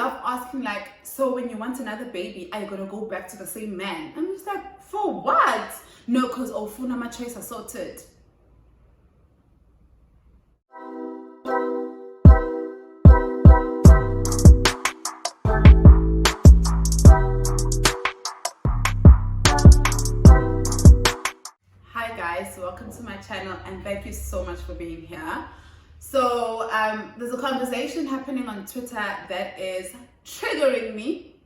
love asking like, so when you want another baby, are you gonna go back to the same man? I'm just like, for what? No, because ofuna my choice are sorted. Hi guys, welcome to my channel and thank you so much for being here. So there's a conversation happening on Twitter that is triggering me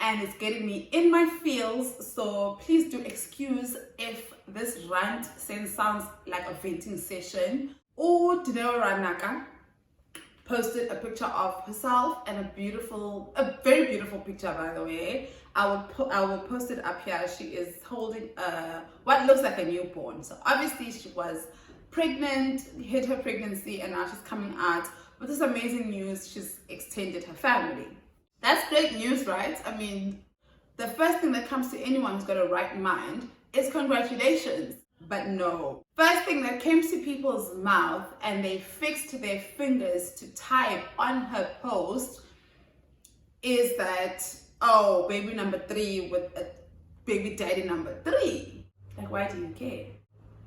and it's getting me in my feels, so please do excuse if this rant sounds like a venting session. Dineo Ranaka posted a picture of herself and a very beautiful picture, by the way. I will post it up here. She is holding what looks like a newborn. So obviously she was pregnant, hid her pregnancy, and now she's coming out with this amazing news. She's extended her family. That's great news, right? I mean, the first thing that comes to anyone who's got a right mind is congratulations. But no. First thing that came to people's mouth and they fixed their fingers to type on her post is that, oh, baby number 3 with a baby daddy number 3. Like, why do you care?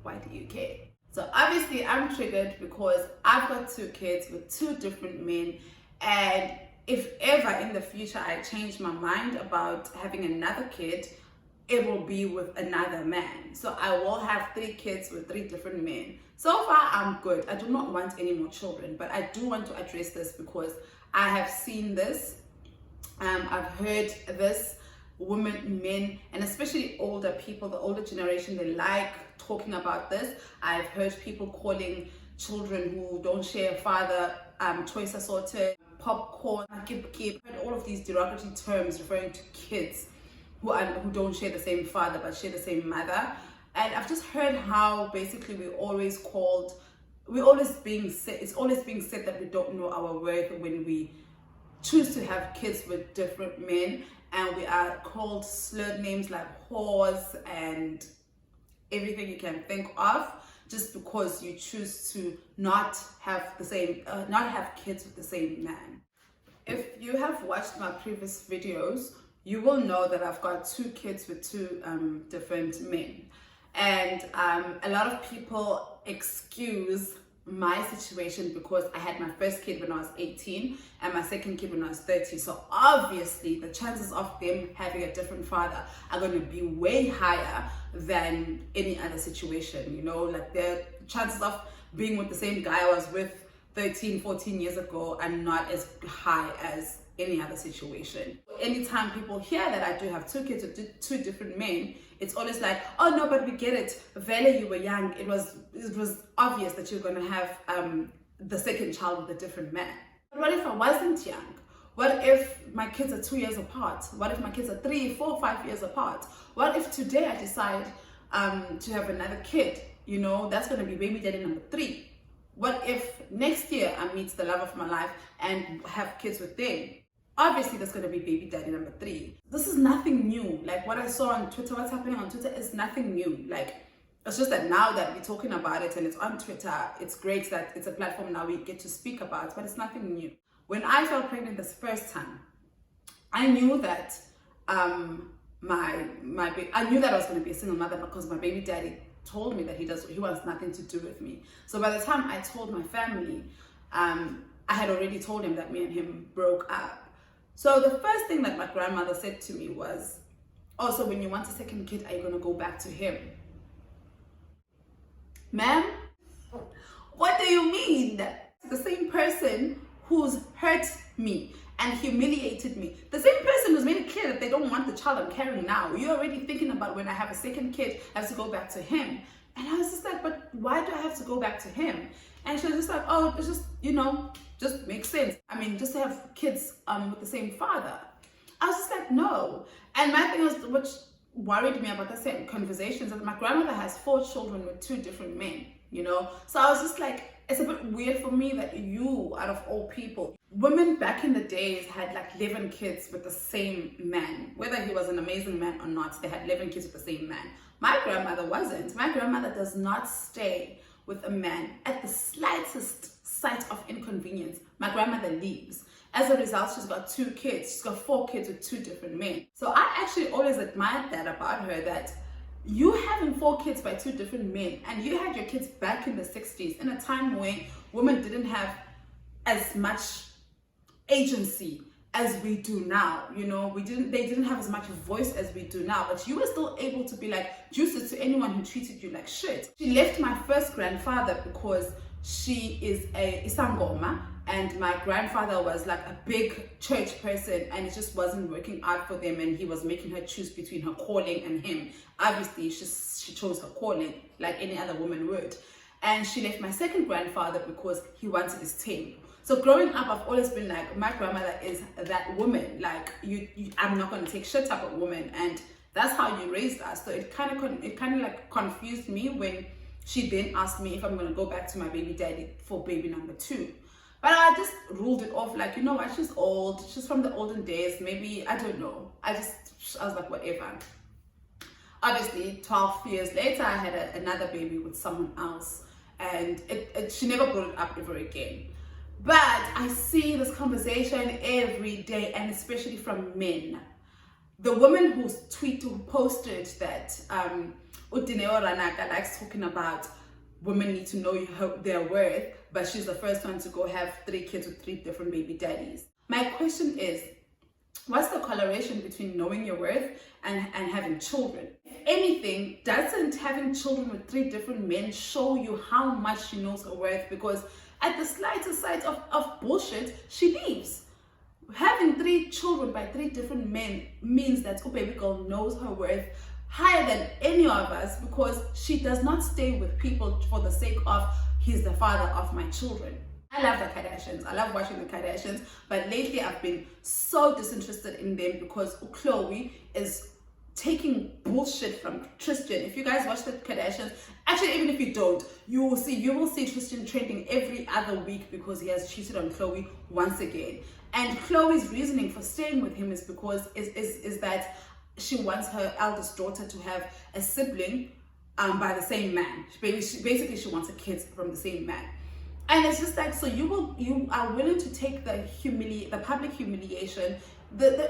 Why do you care? So obviously I'm triggered because I've got 2 kids with 2 different men, and if ever in the future I change my mind about having another kid, it will be with another man. So I will have 3 kids with 3 different men. So far I'm good. I do not want any more children, but I do want to address this because I have seen this. I've heard this, women, men, and especially older people, the older generation, they like talking about this. I've heard people calling children who don't share a father choice assorted, popcorn, kip, all of these derogatory terms referring to kids who don't share the same father but share the same mother. And I've just heard how basically it's always being said that we don't know our worth when we choose to have kids with different men, and we are called slurred names like whores and everything you can think of just because you choose to not have kids with the same man. If you have watched my previous videos, you will know that I've got 2 kids with 2 different men, and a lot of people excuse my situation because I had my first kid when I was 18 and my second kid when I was 30. So obviously the chances of them having a different father are going to be way higher than any other situation, you know, like the chances of being with the same guy I was with 13-14 years ago are not as high as any other situation. Anytime people hear that I do have 2 kids with 2 different men, it's always like, oh no, but we get it. Vele, you were young. It was obvious that you're going to have the second child with a different man. But what if I wasn't young? What if my kids are 2 years apart? What if my kids are 3, 4, 5 years apart? What if today I decide to have another kid? You know, that's going to be baby daddy number 3. What if next year I meet the love of my life and have kids with them? Obviously, that's going to be baby daddy number 3. This is nothing new. Like what I saw on Twitter, what's happening on Twitter is nothing new. Like, it's just that now that we're talking about it and it's on Twitter, it's great that it's a platform now we get to speak about, but it's nothing new. When I fell pregnant this first time, I knew that I knew that I was going to be a single mother because my baby daddy told me that he wants nothing to do with me. So by the time I told my family, I had already told him that me and him broke up. So the first thing that my grandmother said to me was, oh, so when you want a second kid, are you going to go back to him? Ma'am, what do you mean? The same person who's hurt me and humiliated me, the same person who's made it clear that they don't want the child I'm carrying now, you're already thinking about when I have a second kid, I have to go back to him. And I was just like, but why do I have to go back to him? And she was just like, oh, it's just, you know, just makes sense. I mean, just to have kids with the same father. I was just like, no. And my thing was, which worried me about the same conversations, that my grandmother has 4 children with 2 different men, you know? So I was just like, it's a bit weird for me that you, out of all people, women back in the days had like 11 kids with the same man. Whether he was an amazing man or not, they had 11 kids with the same man. My grandmother wasn't. My grandmother does not stay with a man at the slightest sight of inconvenience. My grandmother leaves. As a result, she's got 2 kids. She's got 4 kids with 2 different men. So I actually always admired that about her, that you having 4 kids by 2 different men, and you had your kids back in the 60s, in a time where women didn't have as much agency as we do now. You know, they didn't have as much voice as we do now, but you were still able to be like juices to anyone who treated you like shit. She left my first grandfather because she is a Isangoma, and my grandfather was like a big church person, and it just wasn't working out for them, and he was making her choose between her calling and him. Obviously she chose her calling like any other woman would. And she left my second grandfather because he wanted his tame. So growing up, I've always been like, my grandmother is that woman. Like, I'm not going to take shit type of woman, and that's how you raised us. So it kind of like confused me when she then asked me if I'm going to go back to my baby daddy for baby number 2. But I just ruled it off, like, you know what, she's old, she's from the olden days, maybe, I don't know. I was like, whatever. Obviously, 12 years later, I had another baby with someone else, and she never brought it up ever again. But I see this conversation every day, and especially from men. The woman who posted that Dineo Ranaka likes talking about women need to know their worth, but she's the first one to go have 3 kids with 3 different baby daddies. My question is, what's the correlation between knowing your worth and having children? If anything, doesn't having children with 3 different men show you how much she knows her worth? Because at the slightest sight of bullshit, she leaves. Having 3 children by 3 different men means that baby girl knows her worth higher than any of us, because she does not stay with people for the sake of he's the father of my children. I love the Kardashians. I love watching the Kardashians, but lately I've been so disinterested in them because Khloe is taking bullshit from Tristan. If you guys watch the Kardashians, actually even if you don't, you will see Tristan trending every other week because he has cheated on Khloe once again. And Khloe's reasoning for staying with him is because is that she wants her eldest daughter to have a sibling by the same man. Basically, she wants a kid from the same man. And it's just like, so you are willing to take the public humiliation,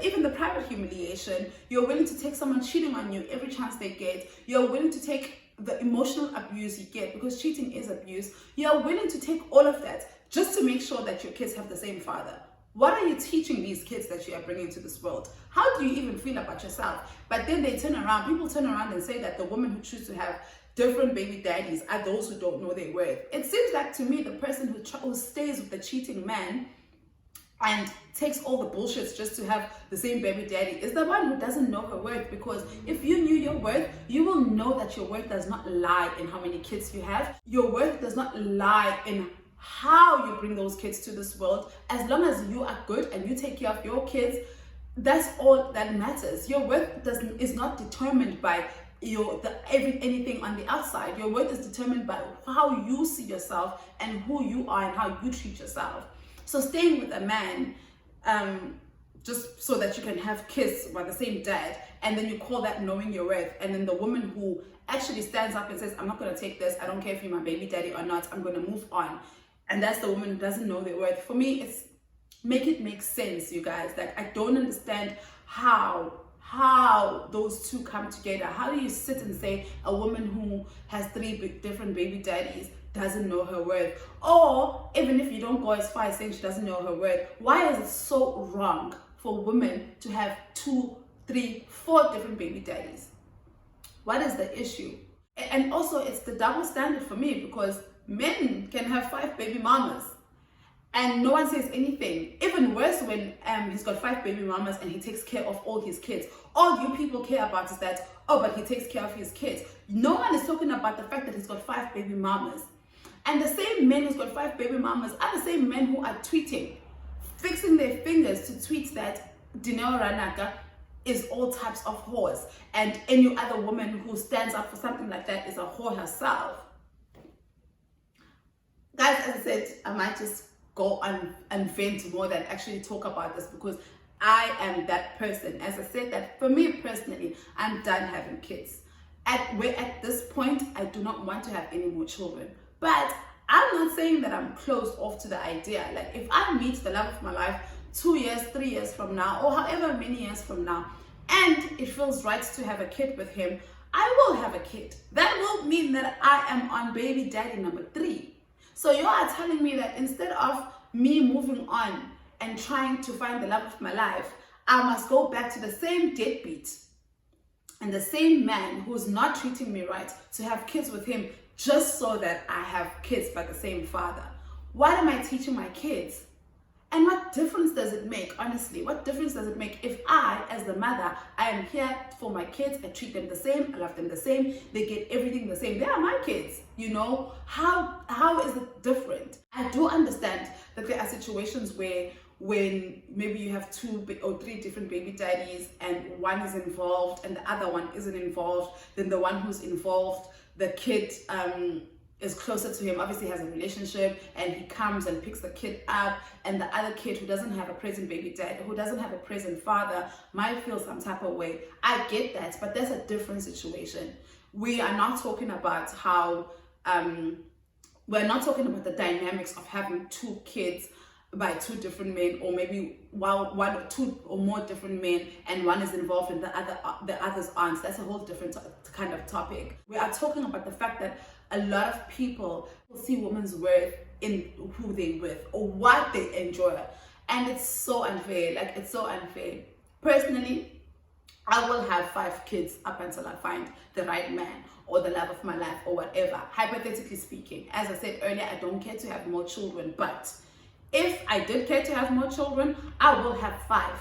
even the private humiliation. You're willing to take someone cheating on you every chance they get. You're willing to take the emotional abuse you get, because cheating is abuse. You're willing to take all of that just to make sure that your kids have the same father. What are you teaching these kids that you are bringing to this world? How do you even feel about yourself? But then people turn around and say that the women who choose to have different baby daddies are those who don't know their worth. It seems like to me the person who stays with the cheating man and takes all the bullshits just to have the same baby daddy is the one who doesn't know her worth. Because if you knew your worth, you will know that your worth does not lie in how many kids you have. Your worth does not lie in how you bring those kids to this world. As long as you are good and you take care of your kids, that's all that matters. Your worth is not determined by anything on the outside. Your worth is determined by how you see yourself and who you are and how you treat yourself. So staying with a man just so that you can have kids by the same dad, and then you call that knowing your worth, and then the woman who actually stands up and says, I'm not going to take this, I don't care if you're my baby daddy or not, I'm going to move on, and that's the woman who doesn't know their worth. For me, it's make it make sense, you guys. Like, I don't understand how those two come together. How do you sit and say a woman who has 3 different baby daddies doesn't know her worth? Or even if you don't go as far as saying she doesn't know her worth, why is it so wrong for women to have 2, 3, 4 different baby daddies? What is the issue? And also, it's the double standard for me, because men can have 5 baby mamas and no one says anything. Even worse when he's got 5 baby mamas and he takes care of all his kids. All you people care about is that, oh, but he takes care of his kids. No one is talking about the fact that he's got 5 baby mamas. And the same men who's got 5 baby mamas are the same men who are tweeting, fixing their fingers to tweet that Dineo Ranaka is all types of whores, and any other woman who stands up for something like that is a whore herself. Guys, as I said, I might just go on and vent more than actually talk about this, because I am that person. As I said, that for me personally, I'm done having kids. At this point, I do not want to have any more children. But I'm not saying that I'm closed off to the idea. Like, if I meet the love of my life 2 years, 3 years from now, or however many years from now, and it feels right to have a kid with him, I will have a kid. That will mean that I am on baby daddy number 3. So you are telling me that instead of me moving on and trying to find the love of my life, I must go back to the same deadbeat and the same man who's not treating me right to have kids with him just so that I have kids by the same father. What am I teaching my kids? And what difference does it make, honestly? What difference does it make if I, as the mother, I am here for my kids, I treat them the same, I love them the same, they get everything the same. They are my kids, you know? How is it different? I do understand that there are situations where when maybe you have 2 or 3 different baby daddies and one is involved and the other one isn't involved, then the one who's involved, the kid is closer to him, obviously has a relationship, and he comes and picks the kid up, and the other kid who doesn't have a present baby dad, who doesn't have a present father, might feel some type of way. I get that, but that's a different situation. We are not talking about how we're not talking about the dynamics of having 2 kids by 2 different men, or maybe 1 or 2 or more different men, and one is involved and the others aren't. That's a whole different kind of topic. We are talking about the fact that a lot of people see women's worth in who they with or what they enjoy, and it's so unfair. Like, it's so unfair. Personally, I will have 5 kids up until I find the right man or the love of my life or whatever. Hypothetically speaking, as I said earlier, I don't care to have more children, but if I did care to have more children, I will have 5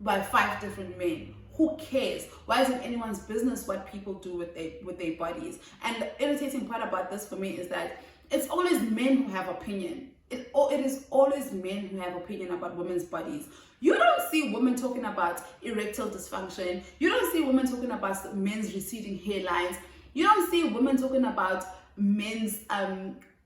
by 5 different men. Who cares? Why is it anyone's business what people do with their bodies? And the irritating part about this for me is that it's always men who have opinion. It is always men who have opinion about women's bodies. You don't see women talking about erectile dysfunction. You don't see women talking about men's receding hairlines. You don't see women talking about men's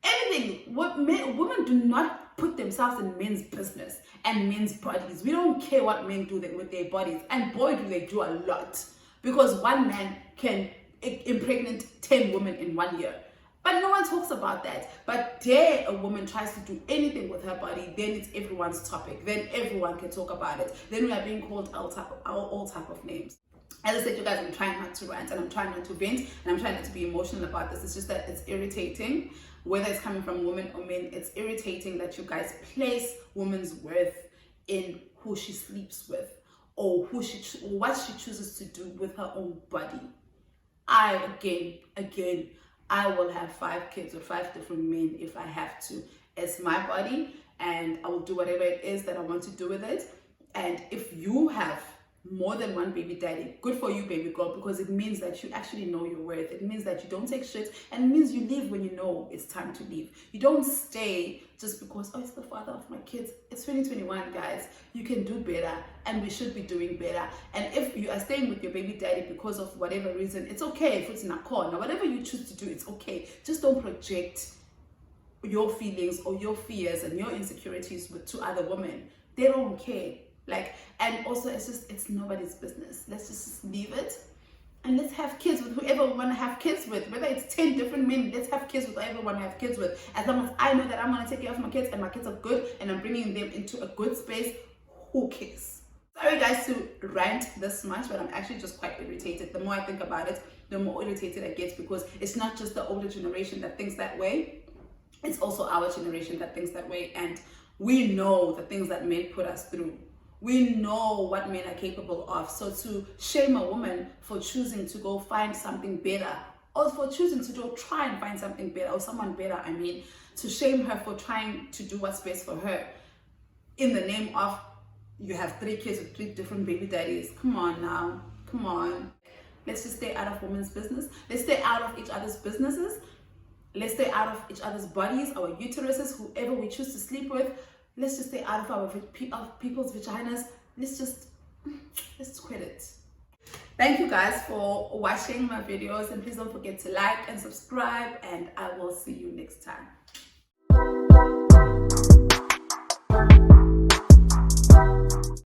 anything. Women do not put themselves in men's business and men's bodies. We don't care what men do with their bodies, and boy do they do a lot, because one man can impregnate 10 women in 1 year. But no one talks about that. But dare a woman tries to do anything with her body, then it's everyone's topic. Then everyone can talk about it. Then we are being called all type of names. As I said, you guys, I'm trying not to rant and I'm trying not to vent and I'm trying not to be emotional about this. It's just that it's irritating, whether it's coming from women or men. It's irritating that you guys place women's worth in who she sleeps with or what she chooses to do with her own body. Again, I will have 5 kids with 5 different men if I have to. It's my body, and I will do whatever it is that I want to do with it. And if you have more than 1 baby daddy, good for you, baby girl, because it means that you actually know your worth. It means that you don't take shit, and it means you leave when you know it's time to leave. You don't stay just because, oh, it's the father of my kids. It's 2021, guys. You can do better, and we should be doing better. And if you are staying with your baby daddy because of whatever reason, it's okay. If it's in a corner, whatever you choose to do, it's okay. Just don't project your feelings or your fears and your insecurities to other women. They don't care. And also, it's nobody's business. Let's just leave it and let's have kids with whoever we want to have kids with. Whether it's 10 different men, let's have kids with whoever we want to have kids with. As long as I know that I'm going to take care of my kids and my kids are good and I'm bringing them into a good space, who cares? Sorry guys to rant this much, but I'm actually just quite irritated. The more I think about it, the more irritated I get, because it's not just the older generation that thinks that way. It's also our generation that thinks that way. And we know the things that men put us through. We know what men are capable of. So to shame a woman for choosing to go find something better, or for choosing to go try and find something better, or someone better, to shame her for trying to do what's best for her in the name of you have 3 kids with 3 different baby daddies. Come on now. Come on. Let's just stay out of women's business. Let's stay out of each other's businesses. Let's stay out of each other's bodies, our uteruses, whoever we choose to sleep with. Let's just stay out of people's vaginas. Let's quit it. Thank you guys for watching my videos, and please don't forget to like and subscribe, and I will see you next time.